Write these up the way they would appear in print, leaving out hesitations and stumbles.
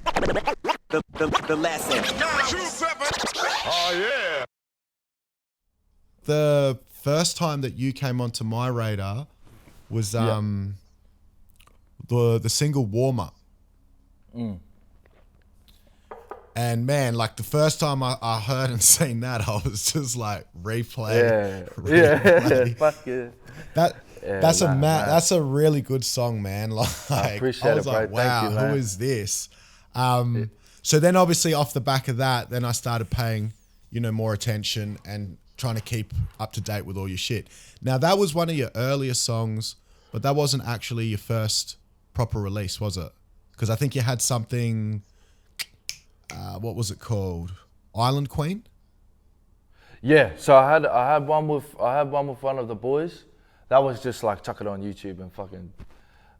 The lesson. 927. Oh yeah. The first time that you came onto my radar was the single Warm Up. And man, like the first time I heard and seen that, I was just like replay. Fuck yeah. That's a really good song, man. Like I appreciate I was it, like, bro. wow, Thank you, man. who is this? So then obviously off the back of that, then I started paying, more attention and trying to keep up to date with all your shit. Now that was one of your earlier songs, but that wasn't actually your first proper release, was it? Because I think you had something. What was it called? Island Queen? Yeah, so I had one with one of the boys. That was just like chuck it on YouTube and fucking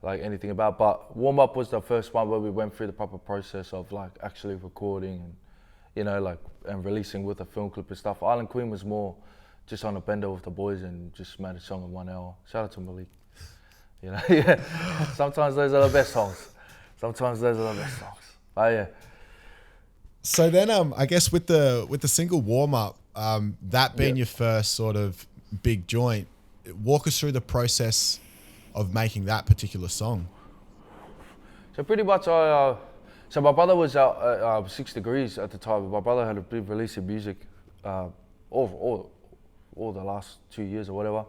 like anything about. But Warm Up was the first one where we went through the proper process of like actually recording and and releasing with a film clip and stuff. Island Queen was more just on a bender with the boys and just made a song in 1 hour. Shout out to Malik. Yeah. Sometimes those are the best songs. Oh yeah. So then, I guess with the single Warm Up, that being your first sort of big joint, walk us through the process of making that particular song. So pretty much, so my brother was out 6 Degrees at the time. My brother had been releasing music all the last 2 years or whatever,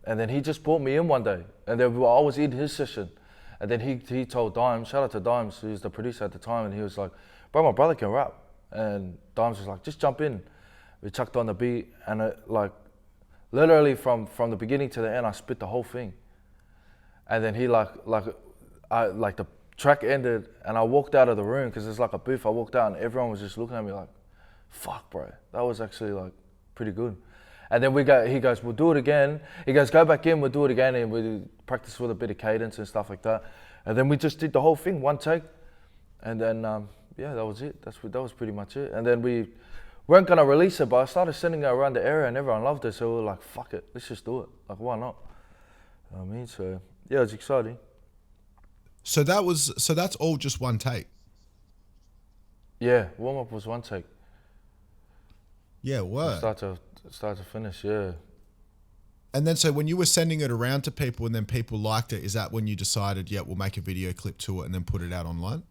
and then he just brought me in one day, and then I was in his session, and then he told Dimes, shout out to Dimes, who's the producer at the time, and he was like, bro, my brother can rap. And Dimes was like, just jump in. We chucked on the beat, and it, like, literally from the beginning to the end, I spit the whole thing. And then he the track ended, and I walked out of the room, because it's like a booth. I walked out, and everyone was just looking at me like, fuck, bro, that was actually like pretty good. And then he goes, we'll do it again. He goes, go back in, we'll do it again, and we practice with a bit of cadence and stuff like that. And then we just did the whole thing, one take. And then, yeah, that was it. That was pretty much it. And then we weren't gonna release it, but I started sending it around the area and everyone loved it. So we were like, fuck it, let's just do it. Like, why not? You know what I mean? So yeah, it's exciting. So that's all just one take? Yeah, Warm Up was one take. Yeah, what? Start to finish, yeah. And then so when you were sending it around to people and then people liked it, is that when you decided, yeah, we'll make a video clip to it and then put it out online?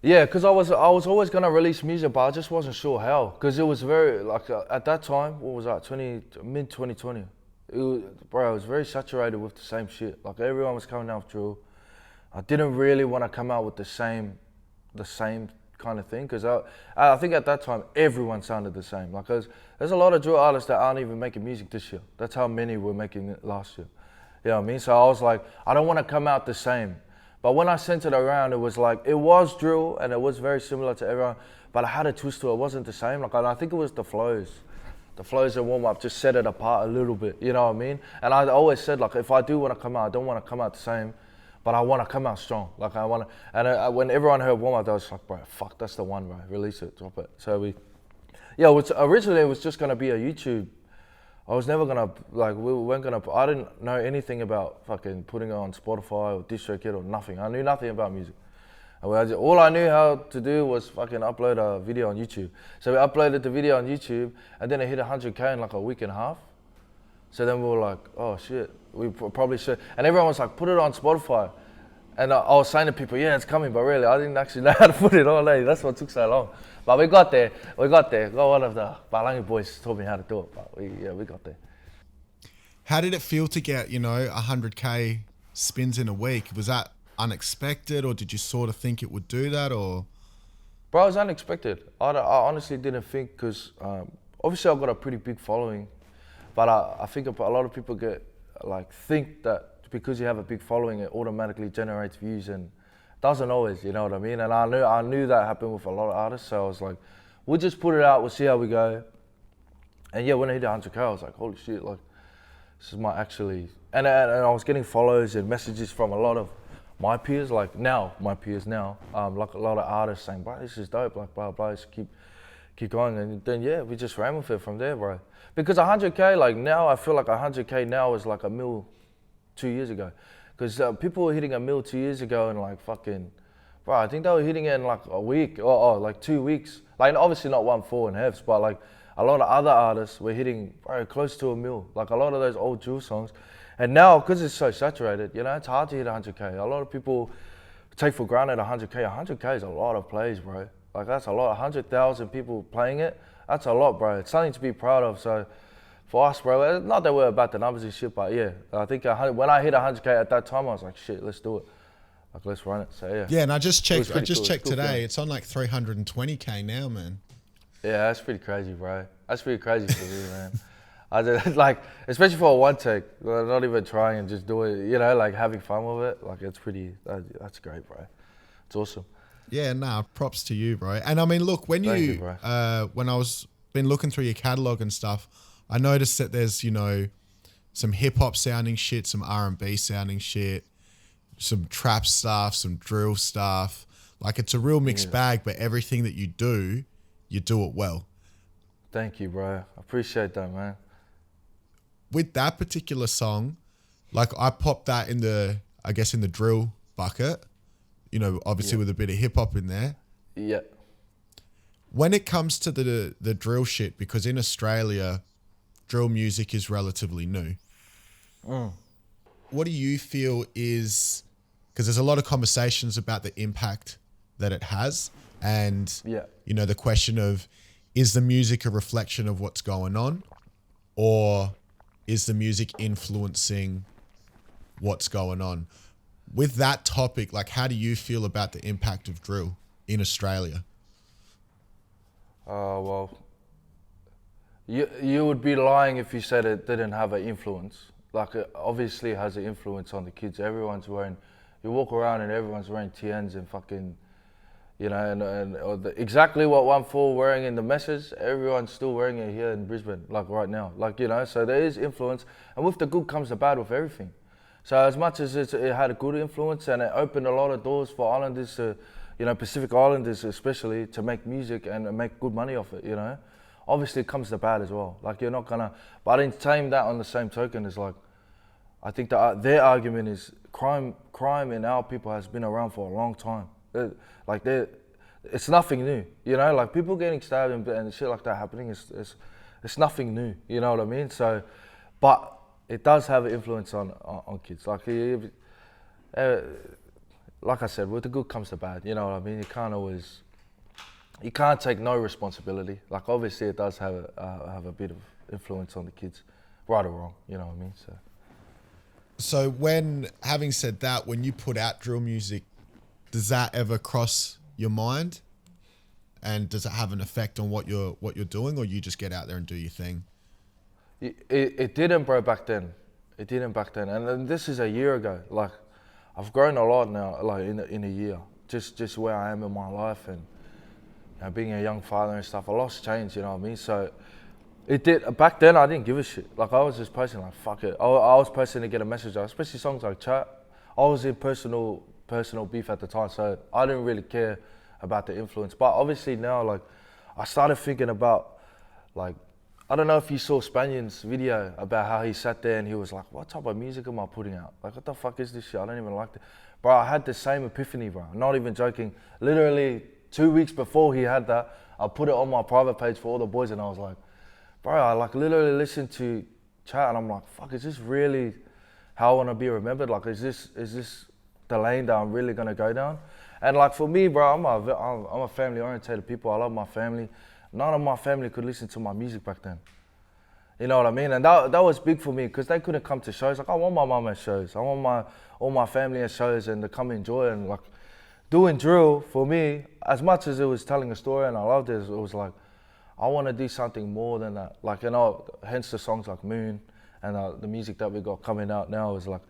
Yeah, because I was always gonna release music, but I just wasn't sure how. Because it was very at that time, what was that? Mid 2020. Bro, I was very saturated with the same shit. Like everyone was coming out with drill. I didn't really want to come out with the same kind of thing, because I think at that time everyone sounded the same. Like there's a lot of drill artists that aren't even making music this year. That's how many were making it last year. You know what I mean? So I was like, I don't want to come out the same. But when I sent it around, it was like, it was drill and it was very similar to everyone, but I had a twist to it. It wasn't the same. Like, I think it was the flows. The flows in Warm Up just set it apart a little bit, you know what I mean? And I always said, like, if I do want to come out, I don't want to come out the same, but I want to come out strong. Like, I want to, and when everyone heard Warm Up, I was like, bro, fuck, that's the one, bro. Release it, drop it. So originally it was just going to be a YouTube. I was never gonna, I didn't know anything about fucking putting it on Spotify or DistroKid or nothing. I knew nothing about music. All I knew how to do was fucking upload a video on YouTube. So we uploaded the video on YouTube, and then it hit 100K in like a week and a half. So then we were like, oh shit, we probably should. And everyone was like, put it on Spotify. And I was saying to people, yeah, it's coming, but really, I didn't actually know how to put it on. That's what took so long. But we got there. One of the Balangi boys taught me how to do it, but we got there. How did it feel to get, 100K spins in a week? Was that unexpected, or did you sort of think it would do that, or? Bro, it was unexpected. I honestly didn't think, because obviously I've got a pretty big following, but I think a lot of people think that because you have a big following, it automatically generates views, and it doesn't always, you know what I mean? And I knew that happened with a lot of artists, so I was like, we'll just put it out, we'll see how we go. And yeah, when I hit 100K, I was like, holy shit, like, this is my actually, and I was getting follows and messages from a lot of my peers, like my peers now, like a lot of artists saying, bro, this is dope, like blah, blah, just keep going. And then yeah, we just ran with it from there, bro. Because 100K, like now, I feel like 100K now is like a mil 2 years ago. Because people were hitting a mil 2 years ago in like fucking Bro, I think they were hitting it in like a week or like 2 weeks. Like obviously not ONEFOUR and Hefs, but like a lot of other artists were hitting close to 1 mil. Like a lot of those old drill songs. And now, because it's so saturated, you know, it's hard to hit 100K. A lot of people take for granted 100K. 100K is a lot of plays, bro. Like that's a lot. 100,000 people playing it, that's a lot, bro. It's something to be proud of. So for us, bro, not that we're about the numbers and shit, but yeah, I think when I hit 100K at that time, I was like, shit, let's do it. Like, let's run it. So yeah. Yeah, and I just checked. I just cool. checked Cool today. feeling. It's on like 320K now, man. Yeah, that's pretty crazy, bro. That's pretty crazy for me, man. I just, like, especially for a one take, not even trying and just doing, you know, like having fun with it. Like, it's pretty. That's great, bro. It's awesome. Yeah, nah, props to you, bro. And I mean, look, when Thank you, bro. when I was been looking through your catalog and stuff, I noticed that there's, you know, some hip hop sounding shit, some R&B sounding shit, some trap stuff, some drill stuff. Like it's a real mixed bag, but everything that you do it well. Thank you, bro. I appreciate that, man. With that particular song, like I popped that in the, I guess in the drill bucket, you know, obviously with a bit of hip hop in there. Yeah. When it comes to the drill shit, because in Australia, drill music is relatively new. What do you feel is, because there's a lot of conversations about the impact that it has and, you know, the question of, is the music a reflection of what's going on or is the music influencing what's going on? With that topic, like how do you feel about the impact of drill in Australia? Well, you would be lying if you said it didn't have an influence. Like it obviously has an influence on the kids. Everyone's wearing, you walk around and everyone's wearing TNs and fucking, you know, exactly what ONEFOUR wearing in the messes, everyone's still wearing it here in Brisbane, like right now. Like, you know, so there is influence. And with the good comes the bad with everything. So as much as it had a good influence and it opened a lot of doors for islanders to, you know, Pacific Islanders especially, to make music and make good money off it, you know. Obviously it comes to bad as well. Like you're not gonna, but in saying that on the same token is like, I think that their argument is crime in our people has been around for a long time. It's nothing new, you know, like people getting stabbed and shit like that happening it's nothing new, you know what I mean? So, but it does have an influence on kids. Like I said, with the good comes the bad, you know what I mean? You can't take no responsibility. Like obviously it does have a bit of influence on the kids, right or wrong, you know what I mean? So when, having said that, when you put out drill music, does that ever cross your mind? And does it have an effect on what you're doing, or you just get out there and do your thing? It didn't, bro, back then. It didn't back then. And then this is a year ago. Like, I've grown a lot now, like in a year. Just where I am in my life and, you know, being a young father and stuff. A lot's changed, you know what I mean? So it did. Back then, I didn't give a shit. Like, I was just posting like, fuck it. I was posting to get a message out, especially songs like Chat. I was in personal beef at the time, so I didn't really care about the influence. But obviously now, like, I started thinking about, like, I don't know if you saw Spanion's video about how he sat there and he was like, what type of music am I putting out? Like, what the fuck is this shit? I don't even like it. Bro, I had the same epiphany, bro. I'm not even joking. Literally 2 weeks before he had that, I put it on my private page for all the boys and I was like, bro, I like literally listened to Chat and I'm like, fuck, is this really how I want to be remembered? Like, is this the lane that I'm really gonna go down? And like for me, bro, I'm a family orientated people. I love my family. None of my family could listen to my music back then. You know what I mean? And that was big for me because they couldn't come to shows. Like I want my mum at shows. I want all my family at shows and to come enjoy it. And like doing drill for me, as much as it was telling a story and I loved it, it was like, I want to do something more than that. Like, you know, hence the songs like Moon and the music that we got coming out now is like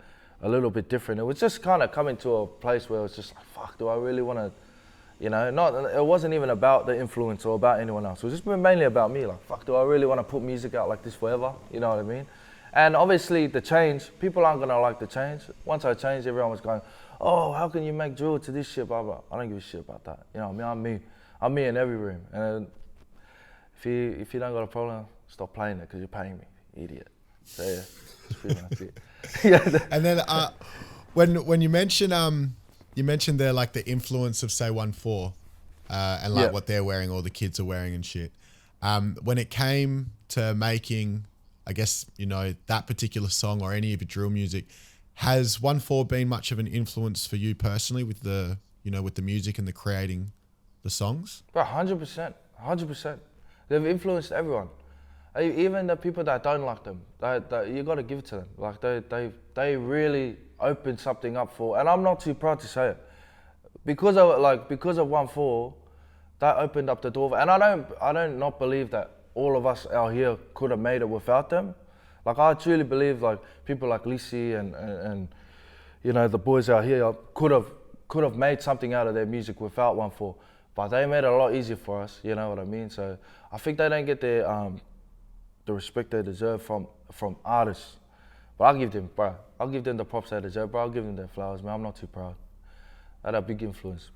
a little bit different. It was just kind of coming to a place where it was just like, fuck, do I really want to, you know, it wasn't even about the influence or about anyone else. It was just mainly about me. Like, fuck, do I really want to put music out like this forever? You know what I mean? And obviously the change, people aren't going to like the change. Once I changed, everyone was going, oh, how can you make drill to this shit, blah, blah. I don't give a shit about that. You know what I mean? I'm me in every room. And if you don't got a problem, stop playing it because you're paying me, idiot. So yeah, that's pretty much it. And then when you mention You mentioned there like the influence of say 1-4 and like what they're wearing, or the kids are wearing and shit. When it came to making, I guess, you know, that particular song or any of your drill music, has 1-4 been much of an influence for you personally with the, you know, with the music and the creating the songs? Bro, 100%, 100%. They've influenced everyone. Even the people that don't like them, you got to give it to them. Like they really opened something up for, and I'm not too proud to say it, because of 1-4, that opened up the door. And I don't not believe that all of us out here could have made it without them. Like I truly believe like people like Lisi and you know the boys out here could have made something out of their music without 1-4, but they made it a lot easier for us. You know what I mean? So I think they don't get the respect they deserve from artists. But I'll give them the props they deserve, bro. I'll give them their flowers, man. I'm not too proud. They had a big influence.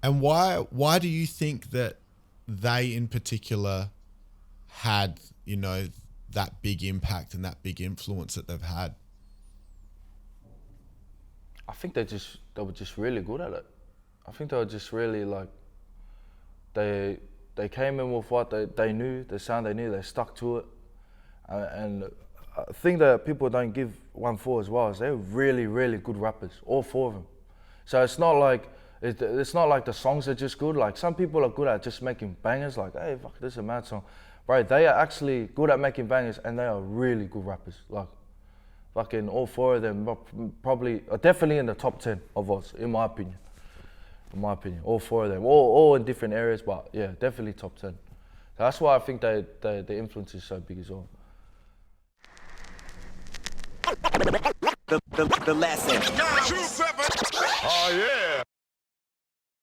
And why do you think that they in particular had, you know, that big impact and that big influence that they've had? I think they were just really good at it. I think they were just really like, they came in with what they knew, the sound they knew, they stuck to it. And I think that people don't give 1-4 as well, is they're really, really good rappers, all four of them. So it's not like the songs are just good. Like some people are good at just making bangers, like, hey, fuck, this is a mad song. Right, they are actually good at making bangers and they are really good rappers. Like, fucking all four of them probably, definitely in the top 10 of us, in my opinion. All four of them, all in different areas, but yeah, definitely top 10. That's why I think the influence is so big as well. The lesson.